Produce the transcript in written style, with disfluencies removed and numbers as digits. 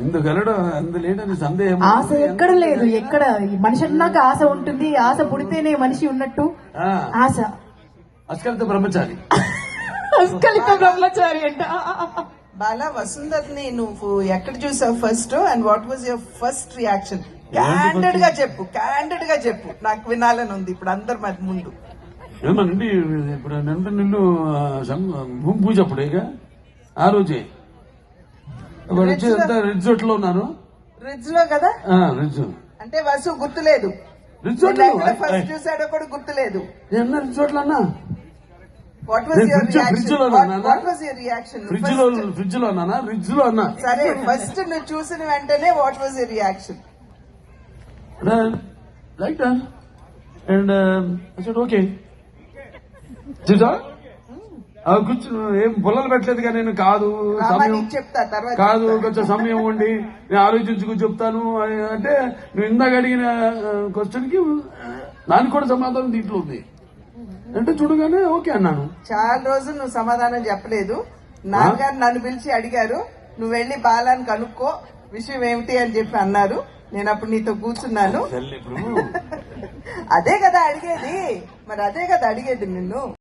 ఎందుకు వెళ్ళడం అందులేని సందేహం. ఆశ ఎక్కడ లేదు, ఎక్కడ మనిషి అన్నాక ఆశ ఉంటుంది. ఆశ పుడితేనే మనిషి ఉన్నట్టు. ఆశ అస్కలిత బ్రహ్మచారి. అస్కలిత బ్రహ్మచారి అంట. బాలా, వసుంధర్ని నువ్వు ఎక్కడ చూసావు first, and what was your first reaction? Candied గా చెప్పు, నాకు వినాలని ఉంది ఇప్పుడు అందరి ముందు. ఏమనండి ఇప్పుడు నిన్ను భూమి పూజ అప్పుడు ఇక ఆ రోజే వచ్చి రిజోర్ట్ లో ఉన్నాను. రిజ్ లో కదా? రిజ్ అంటే వసు గుర్తులేదు. రిజోర్ట్ ఫస్ట్ చూసాడో కూడా గుర్తులేదు. రిజోర్ట్ లో అన్నా. What was your reaction? Fridge లో అన్నా. రిజ్ లో అన్నా. సరే, ఫస్ట్ నువ్వు చూసిన వెంటనే what was your reaction? Like and okay చూసా కూర్చుని ఏం పొలాలు పెట్టలేదు కానీ నేను కాదు సమయం చెప్తా తర్వాత కాదు కొంచెం సమయం ఉండి నేను ఆలోచించుకు చెప్తాను అంటే నువ్వు ఇందాక అడిగిన క్వశ్చన్ కి దానికి కూడా సమాధానం దీంట్లో ఉంది అంటే చూడగానే ఓకే అన్నాను. చాలా రోజులు నువ్వు సమాధానం చెప్పలేదు. నాన్నగారు నన్ను పిలిచి అడిగారు, నువ్వు వెళ్లి బాలాన్ని కనుక్కో విషయం ఏమిటి అని చెప్పి అన్నారు. నేను అప్పుడు నీతో కూర్చున్నాను. అదే కదా అడిగేది, మరి అదే కదా అడిగేది నిన్ను.